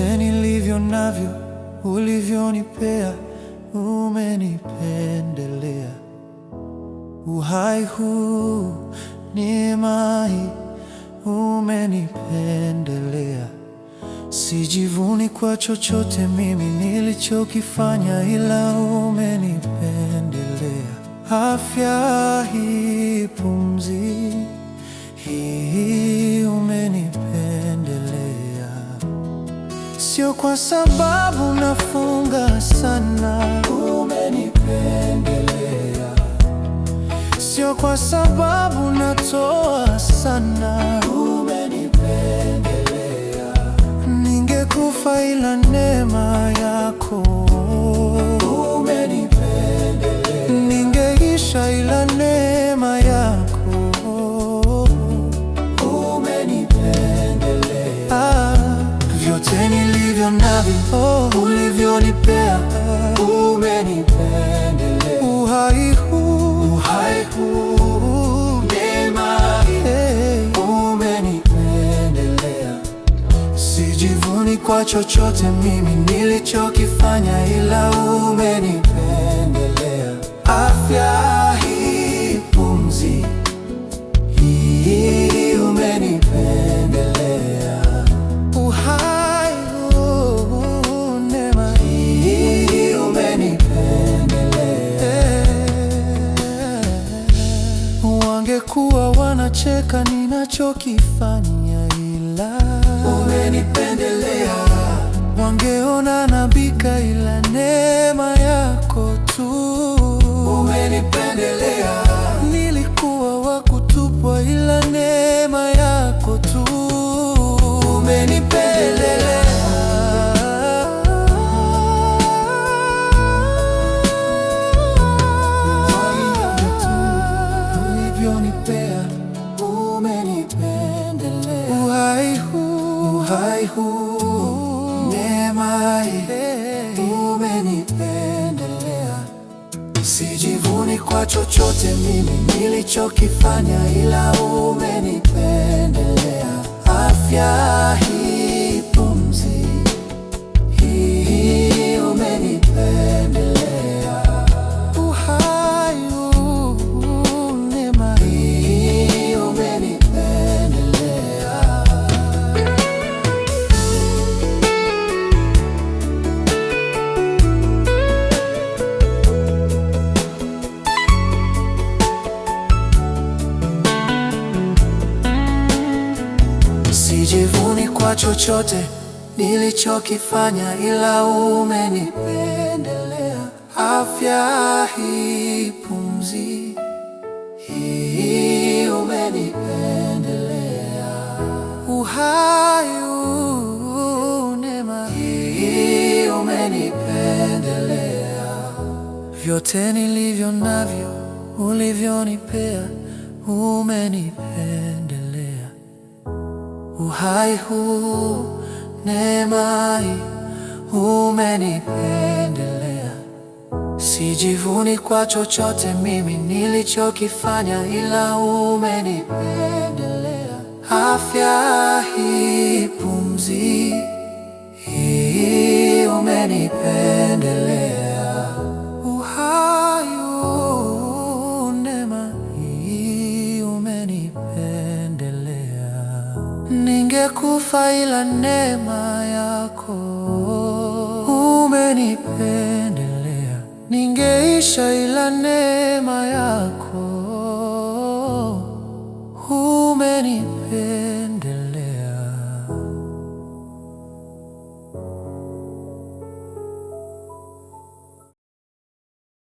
Vyote nilivyo navyo ulivyonipea, umenipendelea. Uhai huu, neema hii, umenipendelea. Sijivuni kwa chochote mimi nilichokifanya, ila umenipendelea. Afya hii, pumzi hii, umenipendelea. Sio kwa sababu nafunga sana, umenipendelea. Sio kwa sababu natoa sana, umenipendelea. Ningekufa ila neema yako, umenipendelea. Ningeisha ila neema yako, umenipendelea. Vyote nilivyo navyo ulivyonipea, umenipendelea. Uhai huu, neema hii, umenipendelea. Sijivuni kwa chochote mimi nilichokifanya, ila umenipendelea. Afya hii, pumzi hii, umenipendelea. Uhai huu, neema hii, umenipendelea. Wangekuwa wanacheka ninachokifanya, ila umenipendelea. Wangeona nabika, ila neema yako tu, umenipendelea. Nilikuwa wa kutupwa, ila neema yako tu, umenipendelea. Ulivyonipea, umenipendelea. Uhai huu, neema hii, umenipendelea. Sijivuni kwa chochote mimi nilichokifanya, ila umenipendelea. Afya hii, pumzi hii, umenipendelea. Uhai huu, neema hii, umenipendelea. Sijivuni kwa chochote nilichokifanya, ila umenipendelea. Afya hii, pumzi hii, umenipendelea. Uhai huu, neema hii, umenipendelea. Vyote nilivyo navyo ulivyonipea, umenipendelea. Uhai huu, neema hii, umenipendelea. Sijivuni kwa chochote mimi nilichokifanya, ila umenipendelea. Afya hii, pumzi hii, umenipendelea. Uhai huu, neema hii, umenipendelea. Ningekufa ila neema yako, umenipendelea. Ningeisha ila neema yako,